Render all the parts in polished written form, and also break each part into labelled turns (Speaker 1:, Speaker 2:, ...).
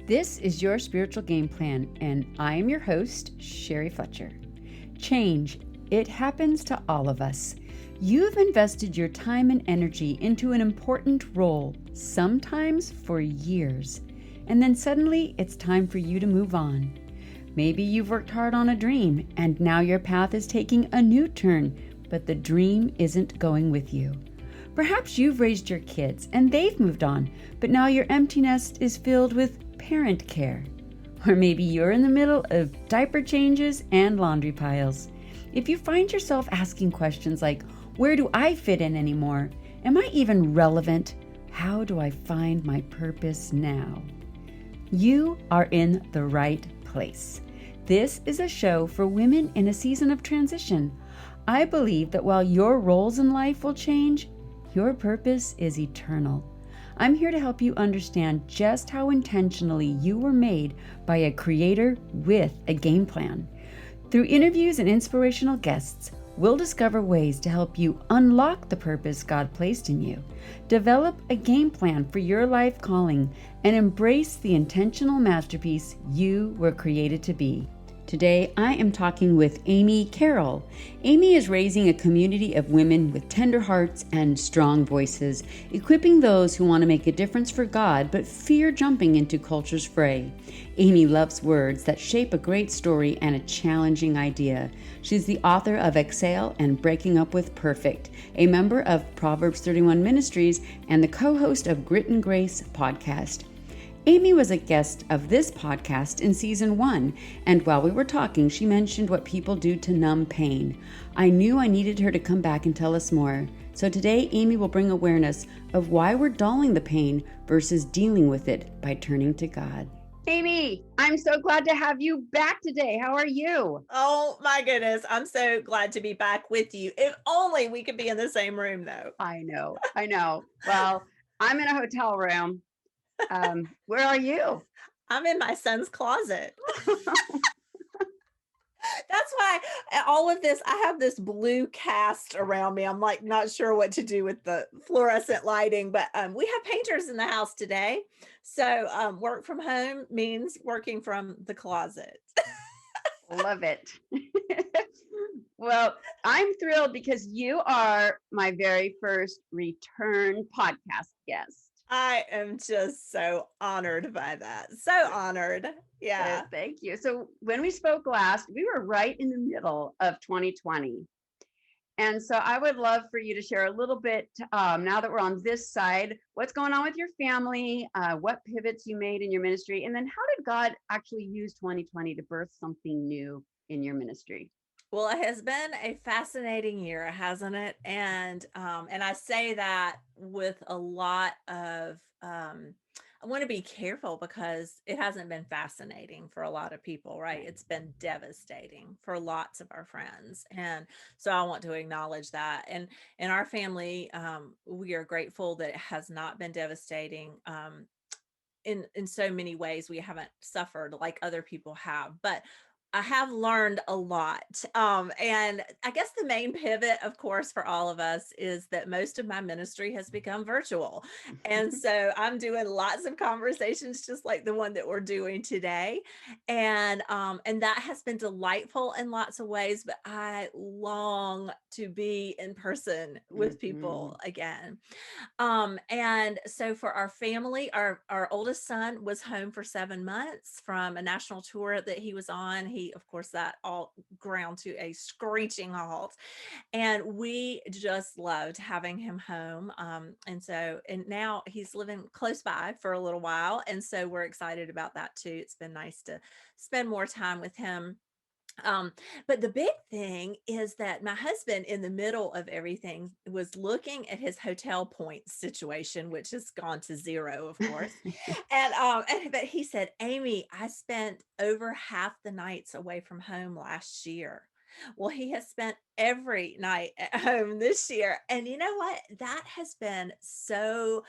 Speaker 1: This is your spiritual game plan, and I am your host, Sherry Fletcher. Change, it happens to all of us. You've invested your time and energy into an important role, sometimes for years, and then suddenly it's time for you to move on. Maybe you've worked hard on a dream, and now your path is taking a new turn, but the dream isn't going with you. Perhaps you've raised your kids and they've moved on, but now your empty nest is filled with parent care. Or maybe you're in the middle of diaper changes and laundry piles. If you find yourself asking questions like, where do I fit in anymore? Am I even relevant? How do I find my purpose now? You are in the right place. This is a show for women in a season of transition. I believe that while your roles in life will change, your purpose is eternal. I'm here to help you understand just how intentionally you were made by a creator with a game plan. Through interviews and inspirational guests, we'll discover ways to help you unlock the purpose God placed in you, develop a game plan for your life calling, and embrace the intentional masterpiece you were created to be. Today, I am talking with Amy Carroll. Amy is raising a community of women with tender hearts and strong voices, equipping those who want to make a difference for God but fear jumping into culture's fray. Amy loves words that shape a great story and a challenging idea. She's the author of Exhale and Breaking Up with Perfect, a member of Proverbs 31 Ministries, and the co-host of Grit and Grace podcast. Amy was a guest of this podcast in season 1, and while we were talking, she mentioned what people do to numb pain. I knew I needed her to come back and tell us more. So today, Amy will bring awareness of why we're dulling the pain versus dealing with it by turning to God. Amy, I'm so glad to have you back today. How are you?
Speaker 2: Oh my goodness. I'm so glad to be back with you. If only we could be in the same room though.
Speaker 1: I know. Well, I'm in a hotel room. Where are you?
Speaker 2: I'm in my son's closet. That's why all of this, I have this blue cast around me. I'm like not sure what to do with the fluorescent lighting, but we have painters in the house today. So work from home means working from the closet.
Speaker 1: Love it. Well, I'm thrilled because you are my very first return podcast guest.
Speaker 2: I am just so honored by that. So honored. Yeah.
Speaker 1: Thank you. So when we spoke last, we were right in the middle of 2020. And so I would love for you to share a little bit, now that we're on this side, what's going on with your family, what pivots you made in your ministry, and then how did God actually use 2020 to birth something new in your ministry?
Speaker 2: Well, it has been a fascinating year, hasn't it? And I say that with a lot of I want to be careful because it hasn't been fascinating for a lot of people, right?
Speaker 1: Right.
Speaker 2: It's been devastating for lots of our friends. And so I want to acknowledge that. And in our family, we are grateful that it has not been devastating. In so many ways we haven't suffered like other people have, but I have learned a lot. And I guess the main pivot, of course, for all of us is that most of my ministry has become virtual. And so I'm doing lots of conversations just like the one that we're doing today. And that has been delightful in lots of ways, but I long to be in person with people again. And so for our family, our oldest son was home for 7 months from a national tour that he was on. He, of course, that all ground to a screeching halt. And we just loved having him home. And now he's living close by for a little while. And so we're excited about that too. It's been nice to spend more time with him. Um, but the big thing is that my husband, in the middle of everything, was looking at his hotel points situation, which has gone to zero, of course. But he said, Amy, I spent over half the nights away from home last year. Well, he has spent every night at home this year. And you know what? That has been so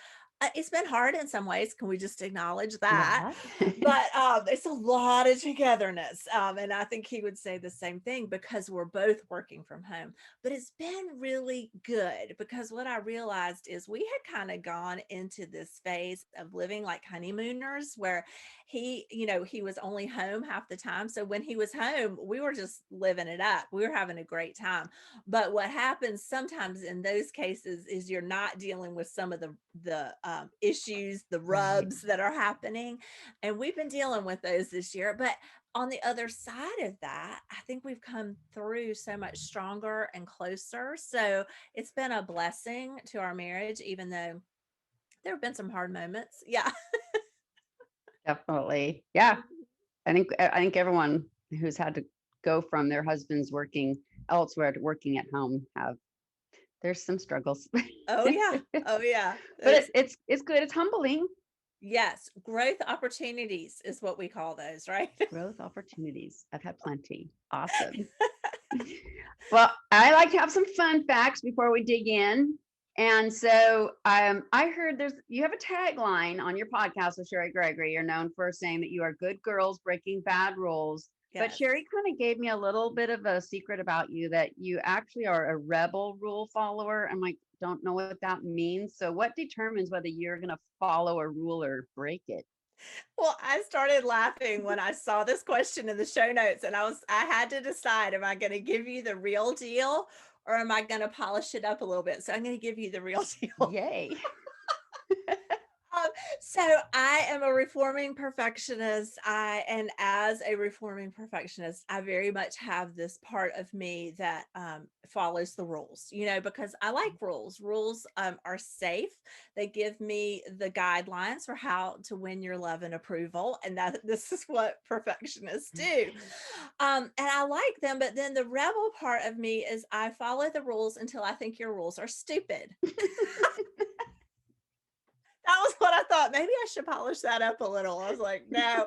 Speaker 2: It's been hard in some ways. Can we just acknowledge that?
Speaker 1: Yeah.
Speaker 2: But it's a lot of togetherness. And I think he would say the same thing because we're both working from home. But it's been really good because what I realized is we had kind of gone into this phase of living like honeymooners where he was only home half the time. So when he was home, we were just living it up. We were having a great time. But what happens sometimes in those cases is you're not dealing with some of the issues, the
Speaker 1: Right.
Speaker 2: rubs that are happening, and we've been dealing with those this year. But on the other side of that, I think we've come through so much stronger and closer. So it's been a blessing to our marriage, even though there have been some hard moments. Yeah.
Speaker 1: Definitely. Yeah. I think everyone who's had to go from their husbands working elsewhere to working at home have there's some struggles.
Speaker 2: Oh yeah. Oh yeah.
Speaker 1: But
Speaker 2: Those
Speaker 1: it's good. It's humbling.
Speaker 2: yes, growth opportunities is what we call those, right?
Speaker 1: Growth opportunities. I've had plenty. Awesome. Well, I like to have some fun facts before we dig in. And so I heard you have a tagline on your podcast with Sherry Gregory. You're known for saying that you are good girls breaking bad rules. But
Speaker 2: Yes.
Speaker 1: Sherry kind of gave me a little bit of a secret about you that you actually are a rebel rule follower. I'm like, don't know what that means. So what determines whether you're going to follow a rule or break it?
Speaker 2: Well, I started laughing when I saw this question in the show notes, and I had to decide, am I going to give you the real deal or am I going to polish it up a little bit? So I'm going to give you the real deal.
Speaker 1: Yay.
Speaker 2: Um, so I am a reforming perfectionist. And as a reforming perfectionist, I very much have this part of me that follows the rules, because I like rules. Rules are safe. They give me the guidelines for how to win your love and approval. And that this is what perfectionists do. And I like them. But then the rebel part of me is I follow the rules until I think your rules are stupid. That was what I thought. Maybe I should polish that up a little. I was like, no.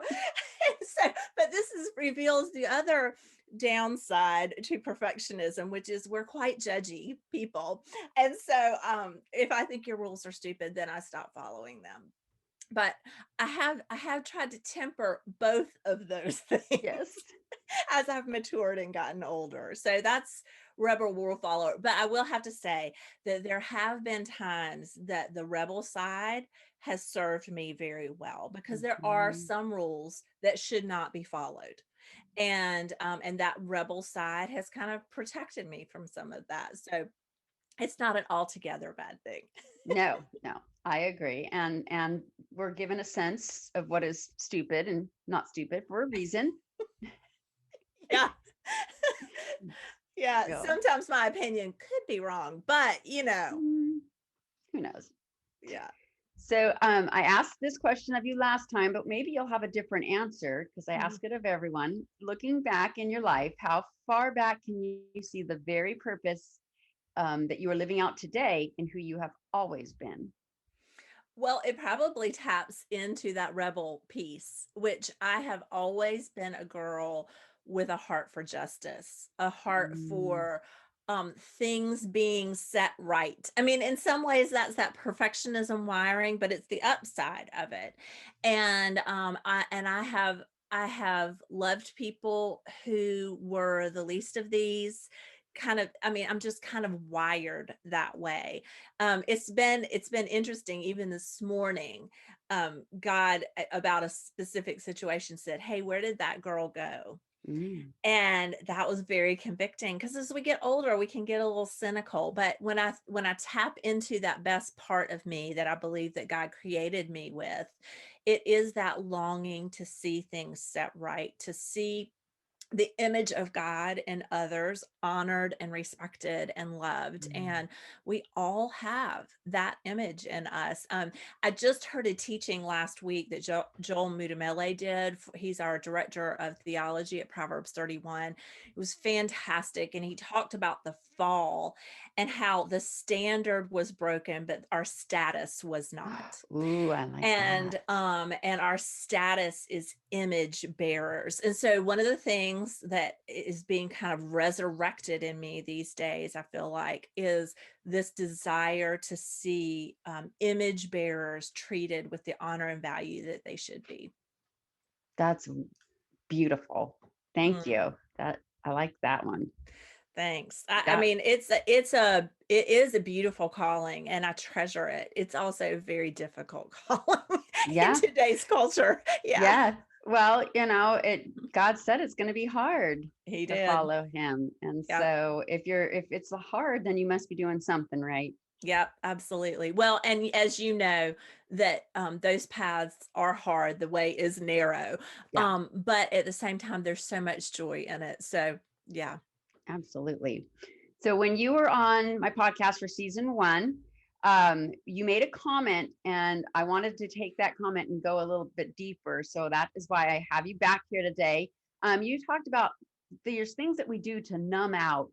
Speaker 2: But this reveals the other downside to perfectionism, which is we're quite judgy people. And so if I think your rules are stupid, then I stop following them. But I have tried to temper both of those things
Speaker 1: Yes.
Speaker 2: as I've matured and gotten older. So that's rebel rule follower. But I will have to say that there have been times that the rebel side has served me very well because there are
Speaker 1: Mhm.
Speaker 2: some rules that should not be followed. And that rebel side has kind of protected me from some of that. So it's not an altogether bad thing.
Speaker 1: No, no, I agree. And we're given a sense of what is stupid and not stupid for a reason.
Speaker 2: Yeah. Yeah.
Speaker 1: So,
Speaker 2: Sometimes my opinion could be wrong, but
Speaker 1: mm, who knows?
Speaker 2: yeah.
Speaker 1: So I asked this question of you last time, but maybe you'll have a different answer because I
Speaker 2: Mhm.
Speaker 1: ask it of everyone. Looking back in your life, how far back can you see the very purpose that you are living out today and who you have always been?
Speaker 2: Well, it probably taps into that rebel piece, which I have always been a girl with a heart for justice, a heart
Speaker 1: Mm,
Speaker 2: for things being set right. I mean, in some ways, that's that perfectionism wiring, but it's the upside of it. And I have loved people who were the least of these. Kind of, I mean, I'm just kind of wired that way. It's been interesting. Even this morning, God about a specific situation said, "Hey, where did that girl go?"
Speaker 1: mm,
Speaker 2: And that was very convicting because as we get older, we can get a little cynical. But when I tap into that best part of me that I believe that God created me with, it is that longing to see things set right, to see the image of God and others honored and respected and loved.
Speaker 1: mm.
Speaker 2: And we all have that image in us. I just heard a teaching last week that Joel Mutamele did. He's our director of theology at Proverbs 31. It was fantastic. And he talked about the fall, and how the standard was broken, but our status was not.
Speaker 1: Ooh, I like that.
Speaker 2: And our status is image bearers. And so one of the things that is being kind of resurrected in me these days, I feel like, is this desire to see image bearers treated with the honor and value that they should be.
Speaker 1: That's beautiful. Thank
Speaker 2: Mm.
Speaker 1: you. That I like that one.
Speaker 2: Thanks. I
Speaker 1: That
Speaker 2: mean, it is a beautiful calling, and I treasure it. It's also a very difficult calling in
Speaker 1: yeah,
Speaker 2: today's culture. Yeah,
Speaker 1: yeah. Well, God said it's going to be hard
Speaker 2: he
Speaker 1: to
Speaker 2: did.
Speaker 1: follow him. And
Speaker 2: Yep.
Speaker 1: so if it's hard, then you must be doing something right.
Speaker 2: Yep, absolutely. Well, and as you know, that those paths are hard. The way is narrow,
Speaker 1: Yeah,
Speaker 2: but at the same time, there's so much joy in it. So, yeah.
Speaker 1: absolutely. So when you were on my podcast for season one, you made a comment, and I wanted to take that comment and go a little bit deeper. So that is why I have you back here today. You talked about there's things that we do to numb out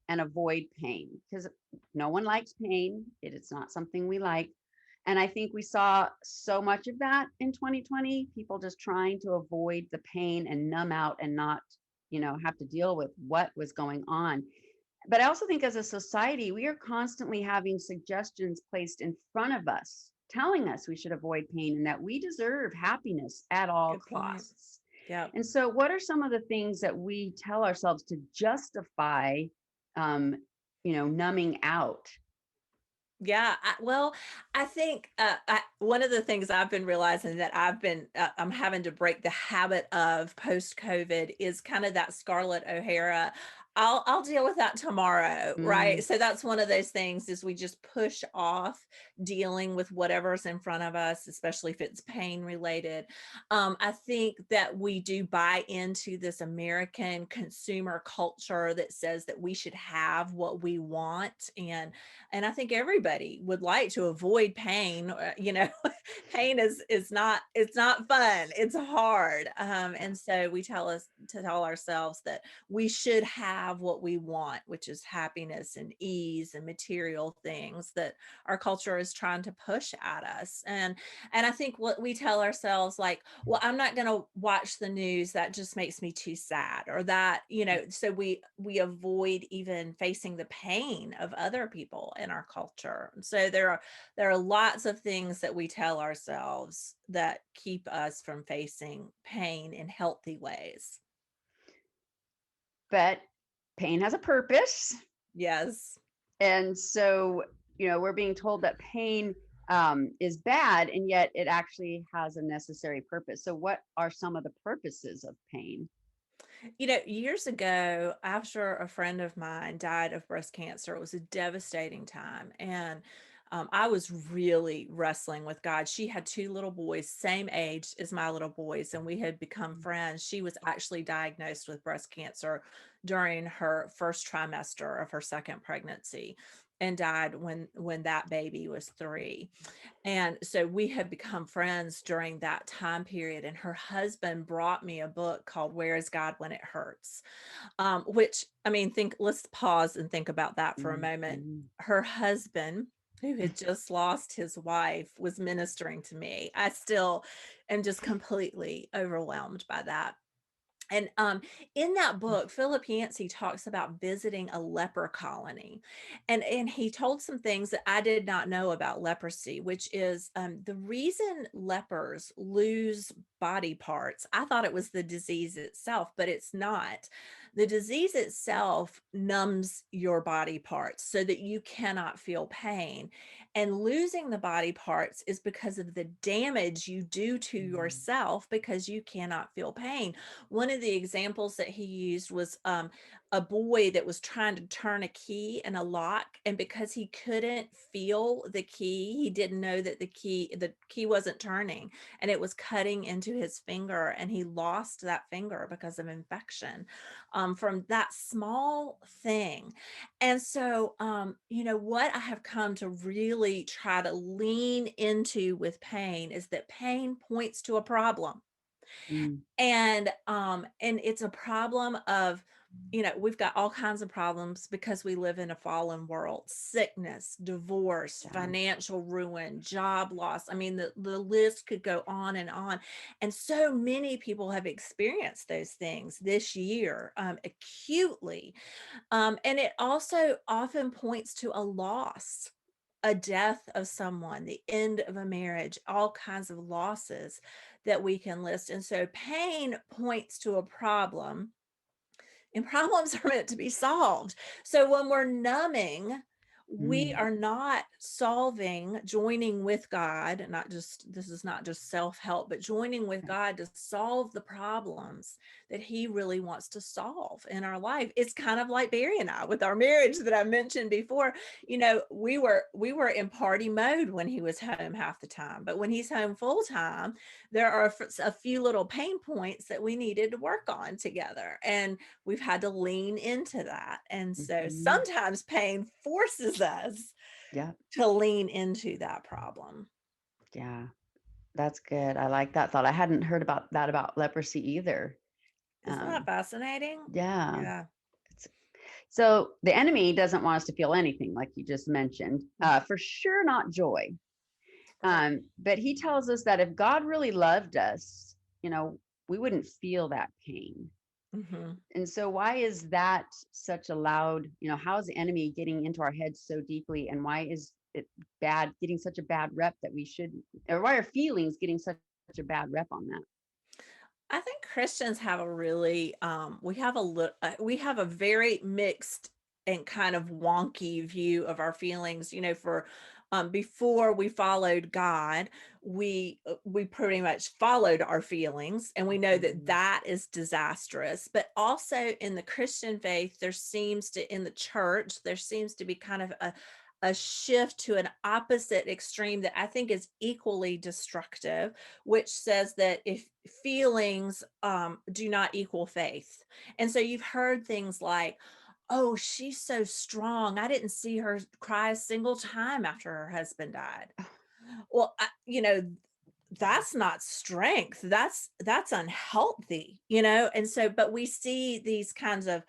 Speaker 1: and avoid pain, because no one likes pain. It's not something we like. And I think we saw so much of that in 2020, people just trying to avoid the pain and numb out and not, have to deal with what was going on. But I also think as a society, we are constantly having suggestions placed in front of us, telling us we should avoid pain and that we deserve happiness at all
Speaker 2: Good point.
Speaker 1: costs.
Speaker 2: Yep.
Speaker 1: And so, what are some of the things that we tell ourselves to justify, um, numbing out?
Speaker 2: Yeah, well, I think one of the things I've been realizing that I'm having to break the habit of post COVID is kind of that Scarlett O'Hara. I'll deal with that tomorrow,
Speaker 1: Mm,
Speaker 2: right? So that's one of those things is we just push off dealing with whatever's in front of us, especially if it's pain related. I think that we do buy into this American consumer culture that says that we should have what we want, and I think everybody would like to avoid pain. Pain is not, it's not fun. It's hard. And so we tell ourselves that we should have what we want, which is happiness and ease and material things that our culture is trying to push at us. And I think what we tell ourselves, like, well, I'm not going to watch the news, that just makes me too sad, or that, so we avoid even facing the pain of other people in our culture. So there are lots of things that we tell ourselves that keep us from facing pain in healthy ways.
Speaker 1: but pain has a purpose.
Speaker 2: Yes.
Speaker 1: And so, we're being told that pain is bad, and yet it actually has a necessary purpose. So, what are some of the purposes of pain?
Speaker 2: Years ago, after a friend of mine died of breast cancer, it was a devastating time. And I was really wrestling with God. She had two little boys, same age as my little boys, and we had become friends. She was actually diagnosed with breast cancer during her first trimester of her second pregnancy and died when that baby was 3. And so we had become friends during that time period. And her husband brought me a book called Where is God When It Hurts? Which, I mean, let's pause and think about that for a moment.
Speaker 1: Mhm.
Speaker 2: Her husband, who had just lost his wife, was ministering to me. I still am just completely overwhelmed by that. And in that book, Philip Yancey talks about visiting a leper colony, and he told some things that I did not know about leprosy, which is the reason lepers lose body parts. I thought it was the disease itself, but it's not. The disease itself numbs your body parts so that you cannot feel pain. And losing the body parts is because of the damage you do to
Speaker 1: Mm.
Speaker 2: yourself because you cannot feel pain. One of the examples that he used was a boy that was trying to turn a key in a lock, and because he couldn't feel the key, he didn't know that the key wasn't turning, and it was cutting into his finger, and he lost that finger because of infection from that small thing. And so, what I have come to really try to lean into with pain is that pain points to a problem,
Speaker 1: Mm.
Speaker 2: and it's a problem of we've got all kinds of problems because we live in a fallen world: sickness, divorce,
Speaker 1: Yeah.
Speaker 2: financial ruin, job loss. I mean, the list could go on and on. And so many people have experienced those things this year, acutely. And it also often points to a loss, a death of someone, the end of a marriage, all kinds of losses that we can list. And so pain points to a problem, and problems are meant to be solved. So when we're numbing, we
Speaker 1: Mm.
Speaker 2: are not solving, joining with God, not just, this is not just self-help, but joining with
Speaker 1: Right.
Speaker 2: God to solve the problems that he really wants to solve in our life. It's kind of like Barry and I with our marriage that I mentioned before. We were in party mode when he was home half the time, but when he's home full time, there are a few little pain points that we needed to work on together. And we've had to lean into that. And so
Speaker 1: Mhm.
Speaker 2: sometimes pain forces us
Speaker 1: Yeah.
Speaker 2: to lean into that problem.
Speaker 1: Yeah. That's good. I like that thought. I hadn't heard about that about leprosy either.
Speaker 2: Isn't that
Speaker 1: Um,
Speaker 2: fascinating?
Speaker 1: yeah.
Speaker 2: Yeah.
Speaker 1: It's, so the enemy doesn't want us to feel anything, like you just mentioned. For sure, not joy.
Speaker 2: Right.
Speaker 1: But he tells us that if God really loved us, we wouldn't feel that pain.
Speaker 2: Hmm.
Speaker 1: And so why is that such a loud, how is the enemy getting into our heads so deeply? And why is it bad, getting such a bad rep that we should, or why are feelings getting such a bad rep on that?
Speaker 2: I think Christians have a really we have a very mixed and kind of wonky view of our feelings. For before we followed God, we pretty much followed our feelings, and we know that
Speaker 1: Mhm.
Speaker 2: that is disastrous. But also in the Christian faith, in the church, there seems to be kind of a shift to an opposite extreme that I think is equally destructive, which says that if feelings do not equal faith. And so you've heard things like, oh, she's so strong, I didn't see her cry a single time after her husband died. Well, that's not strength, that's unhealthy. And so, but we see these kinds of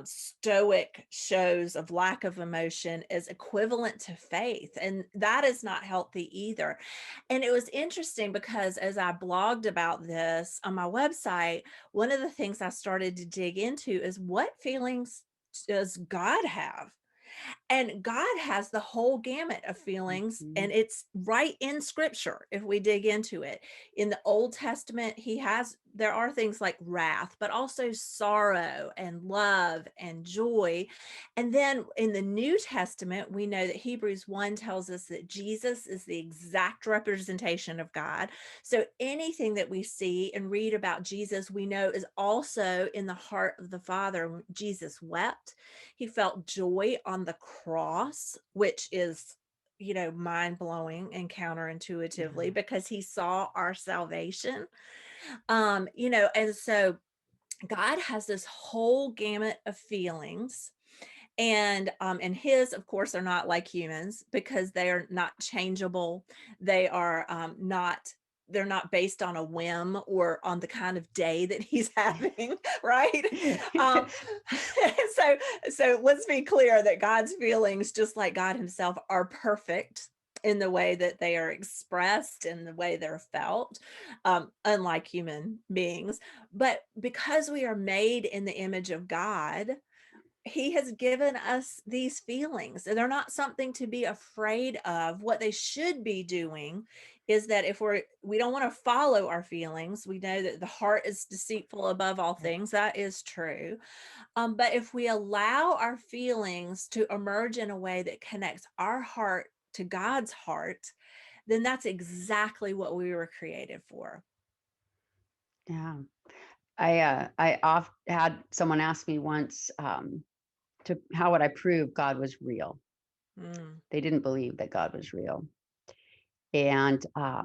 Speaker 2: stoic shows of lack of emotion as equivalent to faith, and that is not healthy either. And it was interesting because as I blogged about this on my website, one of the things I started to dig into is, what feelings does God have? And God has the whole gamut of feelings, and
Speaker 1: Mhm.
Speaker 2: it's right in scripture if we dig into it. In the Old Testament, there are things like wrath, but also sorrow and love and joy. And then in the New Testament, we know that Hebrews 1 tells us that Jesus is the exact representation of God. So anything that we see and read about Jesus, we know is also in the heart of the Father. When Jesus wept, he felt joy on the cross, which is, mind blowing and counterintuitively,
Speaker 1: Yeah.
Speaker 2: because he saw our salvation. And so God has this whole gamut of feelings. And his, of course, are not like humans because they are not changeable. They are not they're not based on a whim or on the kind of day that he's having, right? um so so let's be clear that God's feelings, just like God himself, are perfect in the way that they are expressed and the way they're felt, unlike human beings. But because we are made in the image of God, he has given us these feelings. They're not something to be afraid of. What they should be doing is that if we don't want to follow our feelings, we know that the heart is deceitful above all
Speaker 1: Right.
Speaker 2: things. That is true. But if we allow our feelings to emerge in a way that connects our heart to God's heart, then that's exactly what we were created for.
Speaker 1: Yeah. I oft had someone ask me once, to how would I prove God was real?
Speaker 2: Mm.
Speaker 1: They didn't believe that God was real. And I,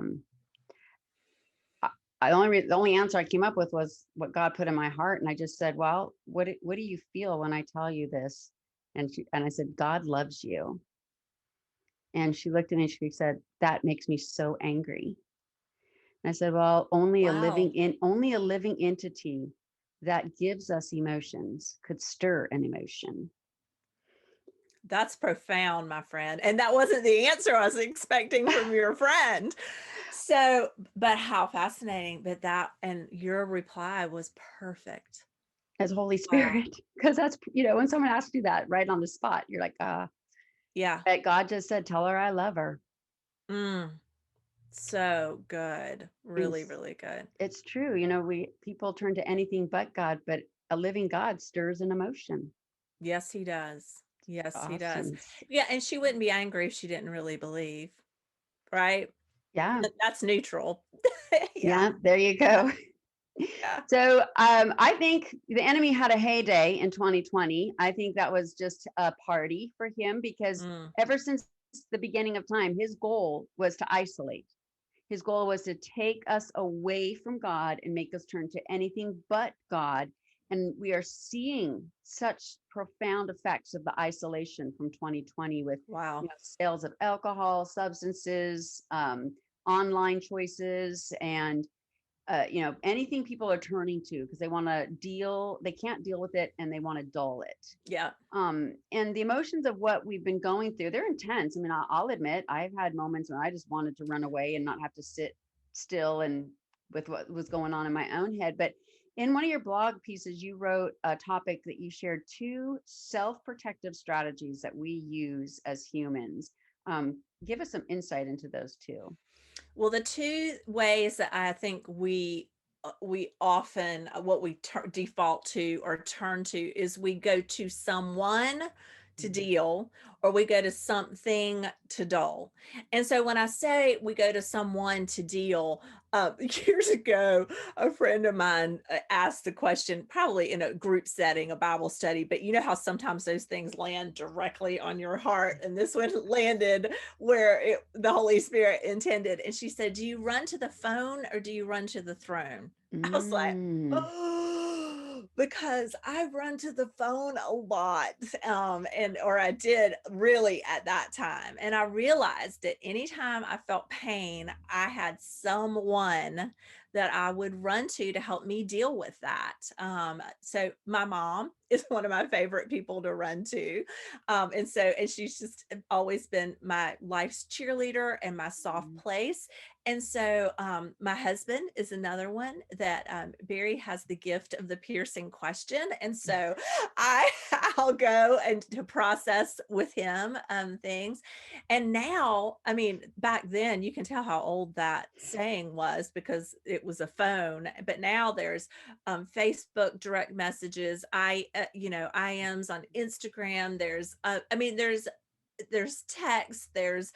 Speaker 1: the only answer I came up with was what God put in my heart. And I just said, well, what do you feel when I tell you this? And I said, God loves you. And she looked at me and she said, that makes me so angry. And I said, well,
Speaker 2: Wow.
Speaker 1: only a living entity that gives us emotions could stir an emotion.
Speaker 2: That's profound, my friend. And that wasn't the answer I was expecting from your friend. So, but how fascinating. But that, and your reply was perfect.
Speaker 1: As Holy
Speaker 2: Wow.
Speaker 1: Spirit, because that's, when someone asks you that right on the spot, you're like,
Speaker 2: Yeah.
Speaker 1: but God just said, tell her I love her.
Speaker 2: Mm, so good.
Speaker 1: And
Speaker 2: Really, really good.
Speaker 1: it's true. People turn to anything but God, but a living God stirs an emotion.
Speaker 2: Yes, he does. Yes, he does.
Speaker 1: Awesome.
Speaker 2: Yeah. And she wouldn't be angry if she didn't really believe, right?
Speaker 1: Yeah.
Speaker 2: That's neutral. Yeah.
Speaker 1: Yeah. There you go.
Speaker 2: Yeah.
Speaker 1: So I think the enemy had a heyday in 2020. I think that was just a party for him because
Speaker 2: Mm,
Speaker 1: ever since the beginning of time, his goal was to isolate. His goal was to take us away from God and make us turn to anything but God. And we are seeing such profound effects of the isolation from 2020 with
Speaker 2: wow.
Speaker 1: sales of alcohol, substances, online choices, and anything people are turning to because they can't deal with it and they want to dull it.
Speaker 2: Yeah.
Speaker 1: And the emotions of what we've been going through, they're intense. I mean, I'll admit I've had moments when I just wanted to run away and not have to sit still and with what was going on in my own head. But in one of your blog pieces, you wrote a topic that you shared: two self-protective strategies that we use as humans. Give us some insight into those two.
Speaker 2: Well, the two ways that I think we often what we default to or turn to is we go to someone to
Speaker 1: Mhm.
Speaker 2: deal, or we go to something to dull. And so when I say we go to someone to deal, years ago, a friend of mine asked the question, probably in a group setting, a Bible study, but you know how sometimes those things land directly on your heart, and this one landed where the Holy Spirit intended. And she said, "Do you run to the phone or do you run to the throne?" I was like,
Speaker 1: Mm.
Speaker 2: oh, because I run to the phone a lot. And or I did really at that time. And I realized that anytime I felt pain, I had someone that I would run to help me deal with that. So my mom is one of my favorite people to run to. And she's just always been my life's cheerleader and my soft
Speaker 1: Mhm.
Speaker 2: place. And so my husband is another one that Barry has the gift of the piercing question. And so I I'll go and to process with him things. And now, I mean, back then you can tell how old that saying was because it was a phone, but now there's Facebook direct messages, IMs on Instagram. There's text, there's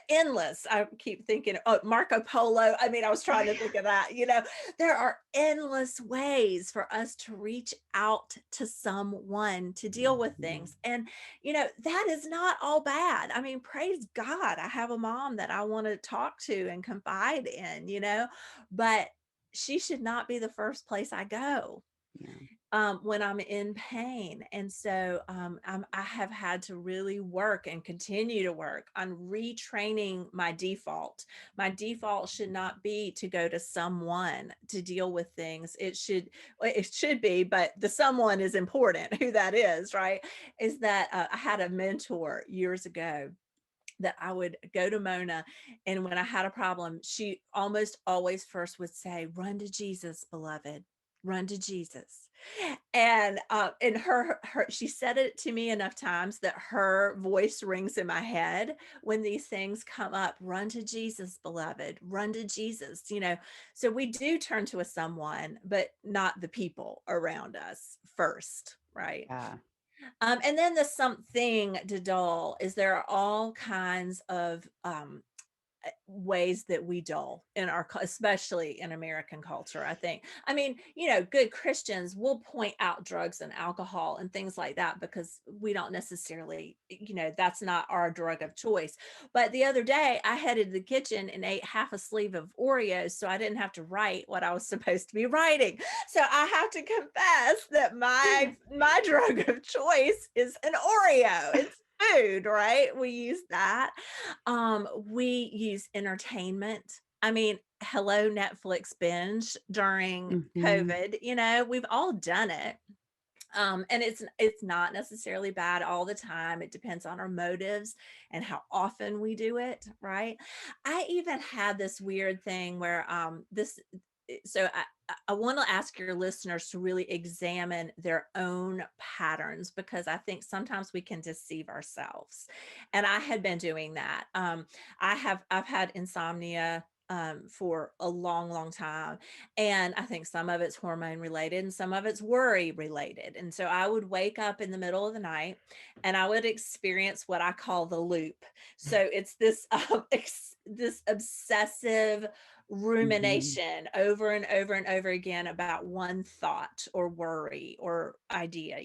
Speaker 2: endless. I keep thinking, oh, Marco Polo. I mean, I was
Speaker 1: Oh,
Speaker 2: trying to
Speaker 1: yeah.
Speaker 2: think of that. There are endless ways for us to reach out to someone to deal with
Speaker 1: Mhm.
Speaker 2: things. And, that is not all bad. I mean, praise God, I have a mom that I want to talk to and confide in, but she should not be the first place I go
Speaker 1: Yeah.
Speaker 2: when I'm in pain. And so I have had to really work and continue to work on retraining my default. My default should not be to go to someone to deal with things. It should be, but the someone is important, who that is, right? Is that I had a mentor years ago that I would go to Mona, and when I had a problem, she almost always first would say, "Run to Jesus, beloved. Run to Jesus." And her she said it to me enough times that her voice rings in my head when these things come up. Run to Jesus, beloved. Run to Jesus. So we do turn to a someone, but not the people around us first, right?
Speaker 1: Yeah.
Speaker 2: And then the something to dull is there are all kinds of ways that we dull in especially in American culture. I think, I mean, good Christians will point out drugs and alcohol and things like that because we don't necessarily, that's not our drug of choice. But the other day I headed to the kitchen and ate half a sleeve of Oreos so I didn't have to write what I was supposed to be writing. So I have to confess that my drug of choice is an Oreo. It's food, right? We use that. We use entertainment. I mean, hello, Netflix binge during
Speaker 1: Mhm.
Speaker 2: COVID, we've all done it. And it's not necessarily bad all the time. It depends on our motives and how often we do it, right? I even had this weird thing where this so I want to ask your listeners to really examine their own patterns, because I think sometimes we can deceive ourselves. And I had been doing that. I've had insomnia for a long, long time. And I think some of it's hormone related and some of it's worry related. And so I would wake up in the middle of the night and I would experience what I call the loop. So it's this this obsessive
Speaker 1: Mhm.
Speaker 2: rumination over and over and over again about one thought or worry or idea,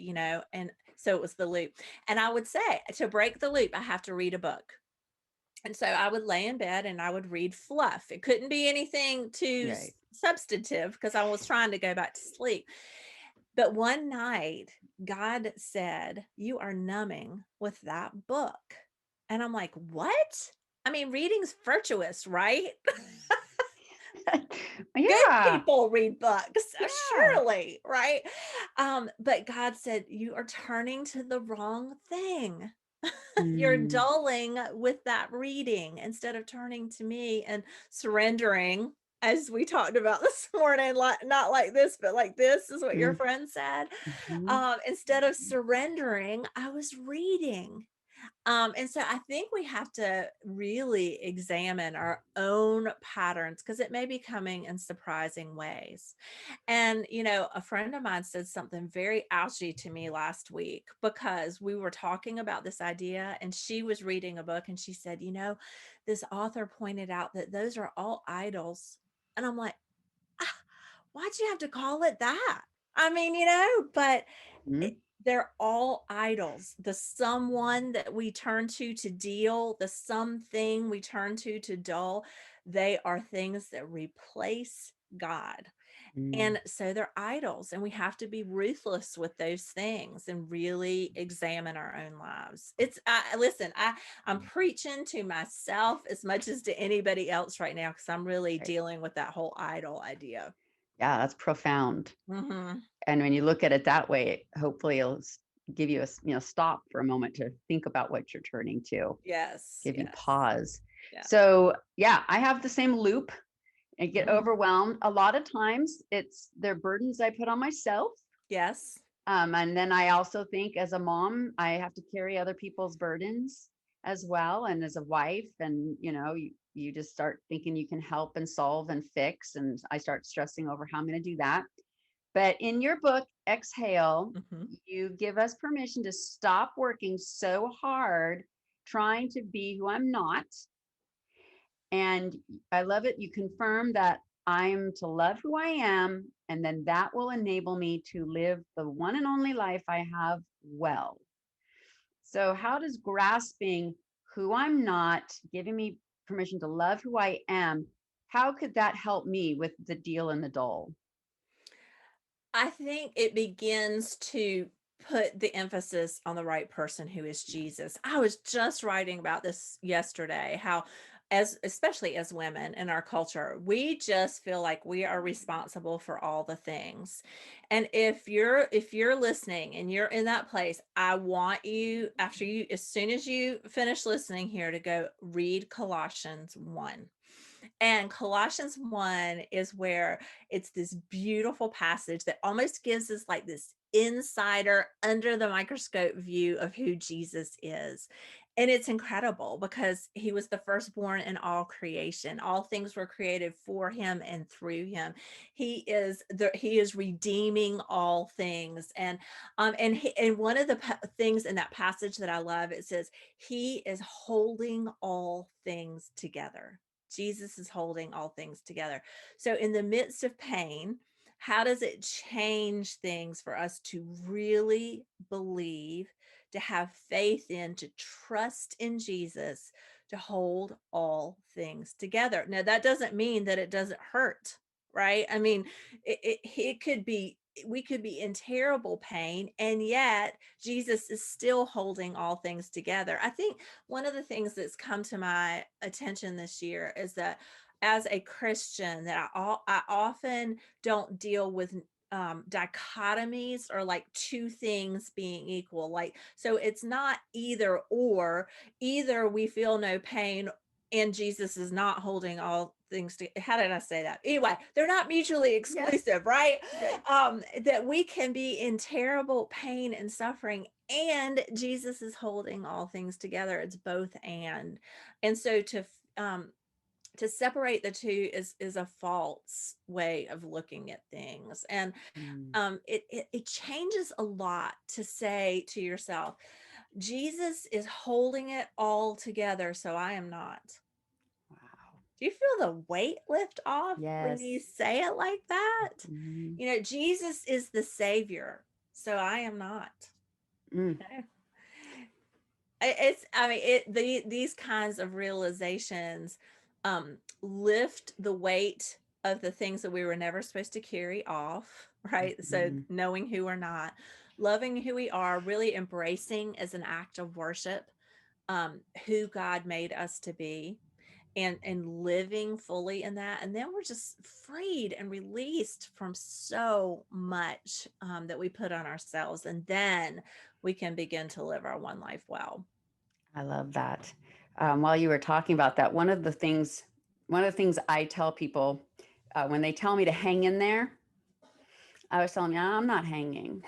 Speaker 2: and so it was the loop. And I would say, to break the loop, I have to read a book. And so I would lay in bed and I would read fluff. It couldn't be anything too
Speaker 1: Right.
Speaker 2: substantive because I was trying to go back to sleep. But one night, God said, "You are numbing with that book." And I'm like, "What?" I mean, reading's virtuous, right? Good
Speaker 1: Yeah.
Speaker 2: people read books,
Speaker 1: Yeah.
Speaker 2: surely, right? But God said, "You are turning to the wrong thing." You're
Speaker 1: Mm.
Speaker 2: dulling with that reading instead of turning to me and surrendering, as we talked about this morning, like not like this, but like this is what your
Speaker 1: Mm.
Speaker 2: friend said.
Speaker 1: Mhm.
Speaker 2: Instead of surrendering, I was reading. And so I think we have to really examine our own patterns because it may be coming in surprising ways. And, a friend of mine said something very ouchy to me last week because we were talking about this idea and she was reading a book and she said, this author pointed out that those are all idols. And I'm like, "Ah, why'd you have to call it that?" I mean, but it,
Speaker 1: Mm.
Speaker 2: they're all idols. The someone that we turn to deal, the something we turn to dull, they are things that replace God.
Speaker 1: Mm.
Speaker 2: And so they're idols, and we have to be ruthless with those things and really examine our own lives. Listen, I'm preaching to myself as much as to anybody else right now because I'm really
Speaker 1: Right.
Speaker 2: dealing with that whole idol idea.
Speaker 1: Yeah, that's profound.
Speaker 2: Hmm.
Speaker 1: And when you look at it that way, hopefully it'll give you stop for a moment to think about what you're turning to,
Speaker 2: Yes,
Speaker 1: give you
Speaker 2: yes,
Speaker 1: pause.
Speaker 2: yeah.
Speaker 1: So yeah, I have the same loop and get
Speaker 2: Mhm.
Speaker 1: overwhelmed. A lot of times it's their burdens I put on myself.
Speaker 2: Yes.
Speaker 1: And then I also think as a mom, I have to carry other people's burdens as well. And as a wife, and you just start thinking you can help and solve and fix. And I start stressing over how I'm going to do that. But in your book, Exhale,
Speaker 2: Mhm.
Speaker 1: you give us permission to stop working so hard trying to be who I'm not. And I love it. You confirm that I'm to love who I am, and then that will enable me to live the one and only life I have well. So, how does grasping who I'm not, giving me permission to love who I am, how could that help me with the deal in the doll?
Speaker 2: I think it begins to put the emphasis on the right person, who is Jesus. I was just writing about this yesterday, how as especially as women in our culture, we just feel like we are responsible for all the things. And if you're listening and you're in that place, I want you, after you, as soon as you finish listening here, to go read Colossians 1. And Colossians 1 is where it's this beautiful passage that almost gives us like this insider, under the microscope view of who Jesus is. And it's incredible because he was the firstborn in all creation. All things were created for him and through him. He is redeeming all things. And one of the things in that passage that I love, it says he is holding all things together. Jesus is holding all things together. So, in the midst of pain, how does it change things for us to really believe, to have faith in, to trust in Jesus, to hold all things together? Now, that doesn't mean that it doesn't hurt, right? I mean, it could be, we could be in terrible pain, and yet Jesus is still holding all things together. I think one of the things that's come to my attention this year is that as a Christian, that I often don't deal with dichotomies, or like two things being equal. Like, so it's not either or. Either we feel no pain and Jesus is not holding all things to, how did I say that? Anyway, they're not mutually
Speaker 1: Yes.
Speaker 2: exclusive, right?
Speaker 1: Right.
Speaker 2: That we can be in terrible pain and suffering, and Jesus is holding all things together. It's both and so to separate the two is a false way of looking at things. And
Speaker 1: Mm.
Speaker 2: it changes a lot to say to yourself, Jesus is holding it all together, so I am not.
Speaker 1: Wow.
Speaker 2: Do you feel the weight lift off when you
Speaker 1: Yes.
Speaker 2: say it like that?
Speaker 1: Mhm.
Speaker 2: Jesus is the savior, so I am not.
Speaker 1: Mm.
Speaker 2: It's, I mean, these kinds of realizations lift the weight of the things that we were never supposed to carry off, right? So
Speaker 1: Mhm.
Speaker 2: knowing who we're not, loving who we are, really embracing as an act of worship who God made us to be, and living fully in that. And then we're just freed and released from so much that we put on ourselves, and then we can begin to live our one life well.
Speaker 1: I love that. While you were talking about that, one of the things I tell people when they tell me to hang in there, I was telling them, I'm not hanging.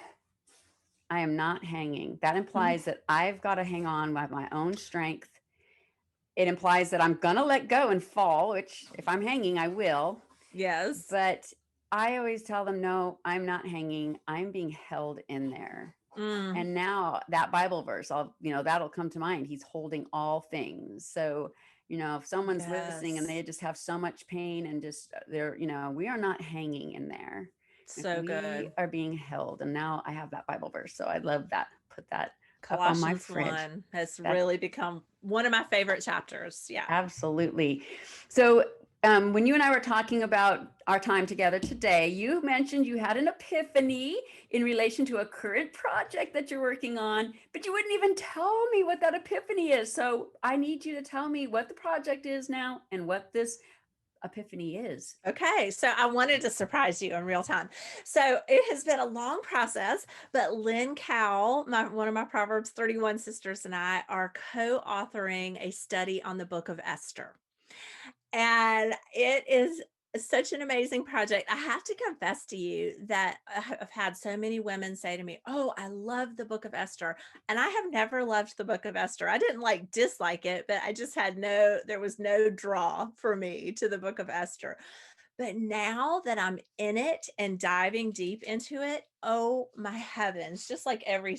Speaker 1: I am not hanging. That
Speaker 2: Mhm.
Speaker 1: implies that I've got to hang on by my own strength. It implies that I'm going to let go and fall, which if I'm hanging, I will.
Speaker 2: Yes.
Speaker 1: But I always tell them, no, I'm not hanging. I'm being held in there.
Speaker 2: Mm,
Speaker 1: And now that Bible verse, that'll come to mind. He's holding all things. So, if someone's listening and
Speaker 2: yes.
Speaker 1: they just have so much pain and just we are not hanging in there.
Speaker 2: So
Speaker 1: We
Speaker 2: good.
Speaker 1: are being held. And now I have that Bible verse. So I love that. Put that up on my
Speaker 2: Colossians
Speaker 1: fridge.
Speaker 2: 1 has
Speaker 1: That's
Speaker 2: really become one of my favorite chapters. Yeah.
Speaker 1: absolutely. So, when you and I were talking about our time together today, you mentioned you had an epiphany in relation to a current project that you're working on, but you wouldn't even tell me what that epiphany is. So, I need you to tell me what the project is now and what this epiphany is.
Speaker 2: Okay, so I wanted to surprise you in real time. So it has been a long process, but Lynn Cowell, one of my Proverbs 31 sisters, and I are co-authoring a study on the book of Esther. And it is such an amazing project. I have to confess to you that I've had so many women say to me, "Oh, I love the book of Esther." And I have never loved the book of Esther. I didn't like dislike it, but I just there was no draw for me to the book of Esther. But now that I'm in it and diving deep into it, oh my heavens, just like every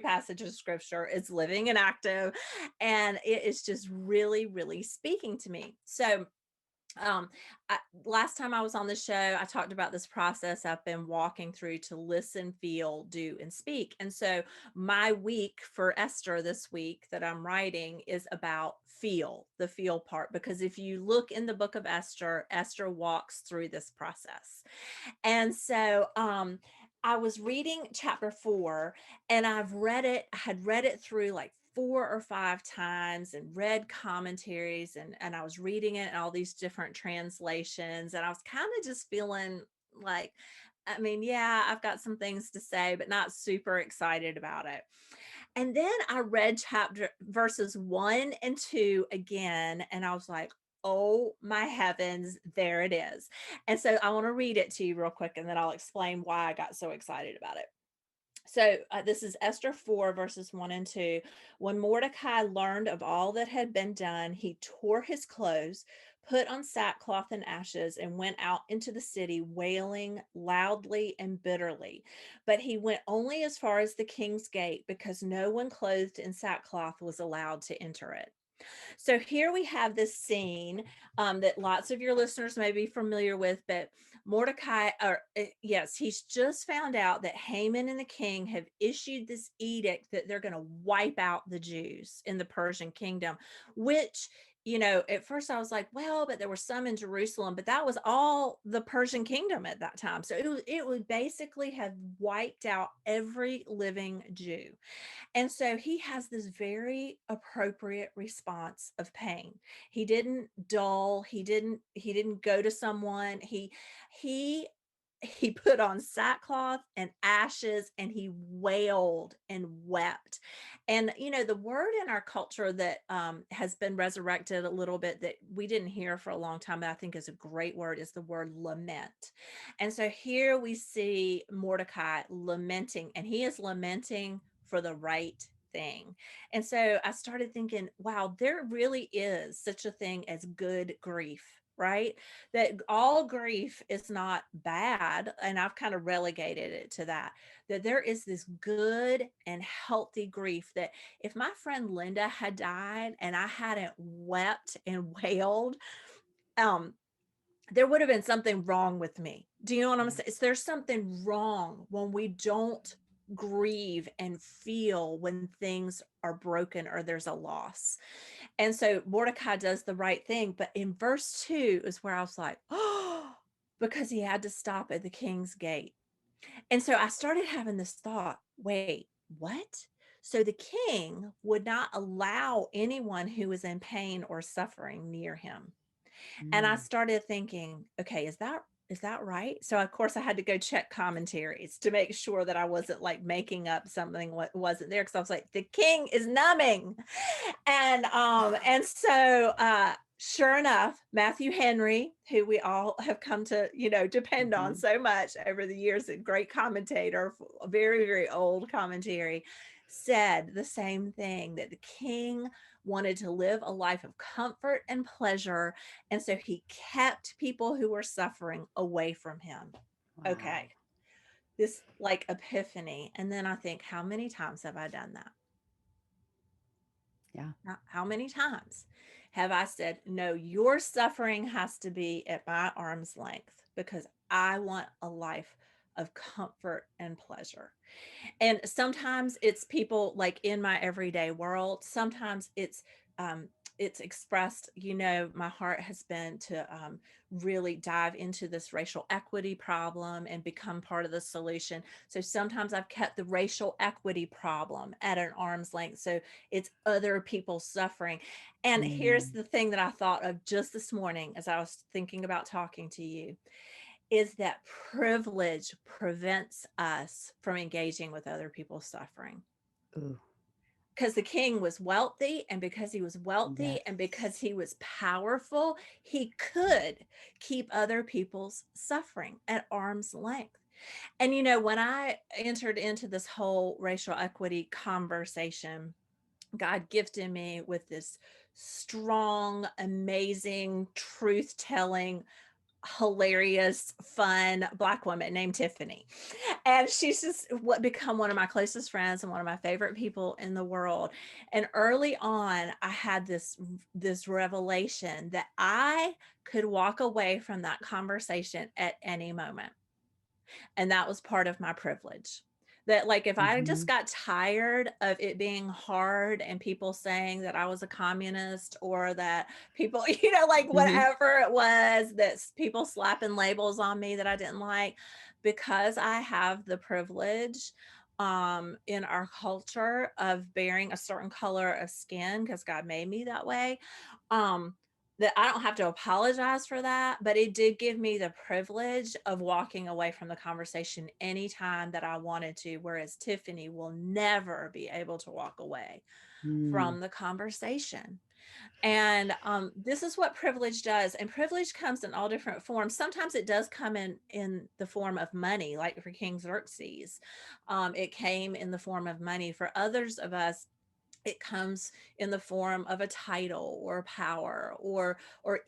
Speaker 2: passage of scripture is living and active, and it is just really, really speaking to me. So um last time I was on the show, I talked about this process I've been walking through to listen, feel, do, and speak. And so my week for Esther this week that I'm writing is about the feel part, because if you look in the book of Esther, Esther walks through this process. And so I was reading chapter 4, and I had read it through like 4 or 5 times and read commentaries, and I was reading it in all these different translations, and I was kind of just feeling like, I mean, yeah, I've got some things to say, but not super excited about it. And then I read chapter verses 1 and 2 again, and I was like, oh my heavens, there it is. And so I want to read it to you real quick, and then I'll explain why I got so excited about it. So this is Esther 4, verses 1 and 2. When Mordecai learned of all that had been done, he tore his clothes, put on sackcloth and ashes, and went out into the city, wailing loudly and bitterly. But he went only as far as the king's gate, because no one clothed in sackcloth was allowed to enter it. So here we have this scene that lots of your listeners may be familiar with, but Mordecai, yes, he's just found out that Haman and the king have issued this edict that they're going to wipe out the Jews in the Persian kingdom, which at first I was like, well, but there were some in Jerusalem, but that was all the Persian kingdom at that time. So it would basically have wiped out every living Jew. And so he has this very appropriate response of pain. He didn't dull, he didn't go to someone. He put on sackcloth and ashes and he wailed and wept. And the word in our culture that has been resurrected a little bit that we didn't hear for a long time, but I think is a great word, is the word lament. And so here we see Mordecai lamenting, and he is lamenting for the right thing. And so I started thinking, wow, there really is such a thing as good grief, right? That all grief is not bad. And I've kind of relegated it to that there is this good and healthy grief, that if my friend Linda had died and I hadn't wept and wailed, um, there would have been something wrong with me. Do you know what I'm saying? There's something wrong when we don't grieve and feel when things are broken or there's a loss. And so Mordecai does the right thing. But in verse 2 is where I was like, oh, because he had to stop at the king's gate. And so I started having this thought, wait, what? So the king would not allow anyone who was in pain or suffering near him. And I
Speaker 1: Mm.
Speaker 2: started thinking, okay, is that right? So of course I had to go check commentaries to make sure that I wasn't like making up something what wasn't there, because I was like, the king is numbing. And so sure enough, Matthew Henry, who we all have come to, depend on
Speaker 1: Mhm.
Speaker 2: so much over the years, a great commentator, a very, very old commentary, said the same thing, that the king wanted to live a life of comfort and pleasure. And so he kept people who were suffering away from him.
Speaker 1: Wow.
Speaker 2: Okay. This like epiphany. And then I think, how many times have I done that?
Speaker 1: Yeah.
Speaker 2: How many times have I said, no, your suffering has to be at my arm's length because I want a life of comfort and pleasure? And sometimes it's people like in my everyday world. Sometimes it's expressed, my heart has been to really dive into this racial equity problem and become part of the solution. So sometimes I've kept the racial equity problem at an arm's length, so it's other people suffering. And here's
Speaker 1: Mm.
Speaker 2: the thing that I thought of just this morning as I was thinking about talking to you, is that privilege prevents us from engaging with other people's suffering.
Speaker 1: Ooh.
Speaker 2: Because the king was wealthy, and because he was wealthy
Speaker 1: Yes.
Speaker 2: and because he was powerful, he could keep other people's suffering at arm's length. And when I entered into this whole racial equity conversation, God gifted me with this strong, amazing, truth telling, hilarious, fun Black woman named Tiffany. And she's just become one of my closest friends and one of my favorite people in the world. And early on, I had this revelation that I could walk away from that conversation at any moment. And that was part of my privilege. That, like, if I just
Speaker 1: Mhm.
Speaker 2: got tired of it being hard and people saying that I was a communist, or that people, like
Speaker 1: Mhm.
Speaker 2: whatever it was, that people slapping labels on me that I didn't like, because I have the privilege in our culture of bearing a certain color of skin because God made me that way. Um, that I don't have to apologize for that, but it did give me the privilege of walking away from the conversation anytime that I wanted to, whereas Tiffany will never be able to walk away
Speaker 1: Mm.
Speaker 2: from the conversation. And this is what privilege does. And privilege comes in all different forms. Sometimes it does come in the form of money, like for King Xerxes. It came in the form of money. For others of us, it comes in the form of a title or power, or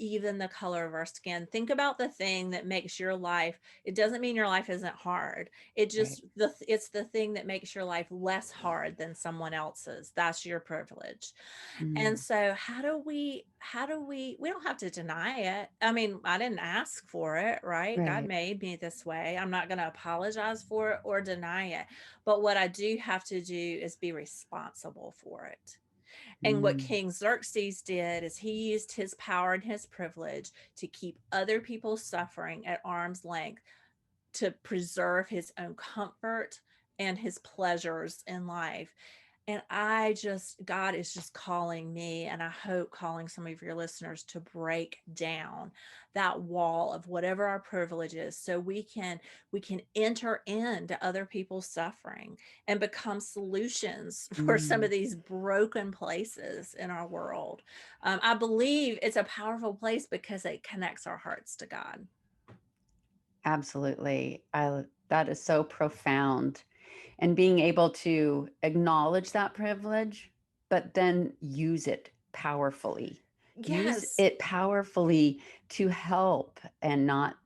Speaker 2: even the color of our skin. Think about the thing that makes your life, it doesn't mean your life isn't hard, it
Speaker 1: Right.
Speaker 2: just it's the thing that makes your life less hard than someone else's. That's your privilege. And
Speaker 1: Mm.
Speaker 2: so we don't have to deny it. I mean, I didn't ask for it, right? God
Speaker 1: Right.
Speaker 2: made me this way. I'm not going to apologize for it or deny it. But what I do have to do is be responsible for it. And what King Xerxes did is he used his power and his privilege to keep other people suffering at arm's length to preserve his own comfort and his pleasures in life. And God is just calling me, and I hope calling some of your listeners, to break down that wall of whatever our privilege is, so we can enter into other people's suffering and become solutions for some of these broken places in our world. I believe it's a powerful place because it connects our hearts to God.
Speaker 1: Absolutely. That is so profound. And being able to acknowledge that privilege, but then use it powerfully. Use
Speaker 2: Yes.
Speaker 1: it powerfully to help, and not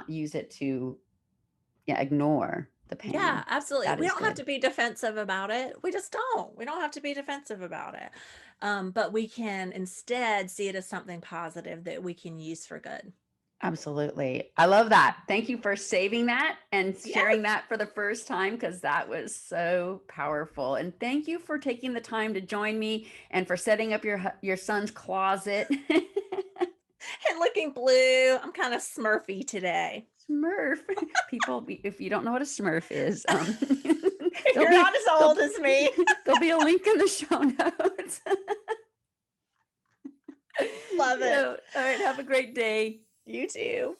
Speaker 1: use it to ignore the pain.
Speaker 2: Yeah, absolutely.
Speaker 1: That
Speaker 2: We
Speaker 1: is
Speaker 2: don't have
Speaker 1: good.
Speaker 2: to be defensive about it. We just don't. We don't have to be defensive about it. But we can instead see it as something positive that we can use for good.
Speaker 1: Absolutely. I love that. Thank you for saving that and
Speaker 2: Yes.
Speaker 1: sharing that for the first time, because that was so powerful. And thank you for taking the time to join me and for setting up your son's closet.
Speaker 2: And looking blue. I'm kind of Smurfy today.
Speaker 1: Smurf. People, if you don't know what a Smurf is,
Speaker 2: If you're not as old as me,
Speaker 1: there'll be a link in the show notes.
Speaker 2: love it.
Speaker 1: All right. Have a great day.
Speaker 2: You too.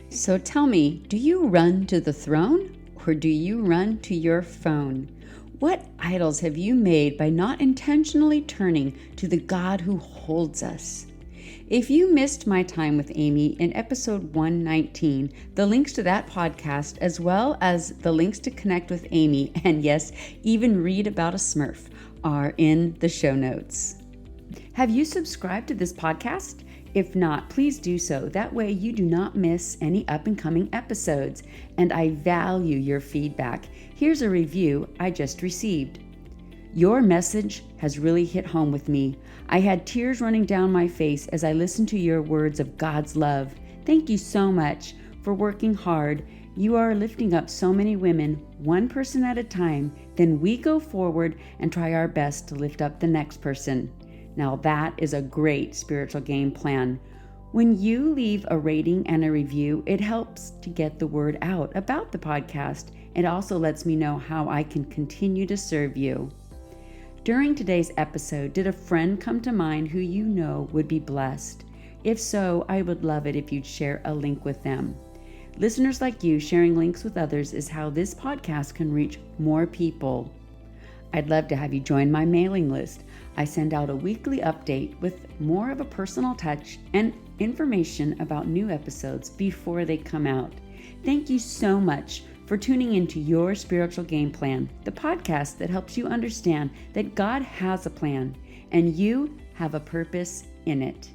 Speaker 1: So tell me, do you run to the throne, or do you run to your phone? What idols have you made by not intentionally turning to the God who holds us? If you missed my time with Amy in episode 119, the links to that podcast, as well as the links to connect with Amy, and yes, even read about a Smurf, are in the show notes. Have you subscribed to this podcast? If not, please do so. That way you do not miss any up-and-coming episodes, and I value your feedback. Here's a review I just received. Your message has really hit home with me. I had tears running down my face as I listened to your words of God's love. Thank you so much for working hard. You are lifting up so many women, one person at a time. Then we go forward and try our best to lift up the next person. Now that is a great spiritual game plan. When you leave a rating and a review, it helps to get the word out about the podcast. It also lets me know how I can continue to serve you. During today's episode, did a friend come to mind who you know would be blessed? If so, I would love it if you'd share a link with them. Listeners like you sharing links with others is how this podcast can reach more people. I'd love to have you join my mailing list. I send out a weekly update with more of a personal touch and information about new episodes before they come out. Thank you so much for tuning into Your Spiritual Game Plan, the podcast that helps you understand that God has a plan and you have a purpose in it.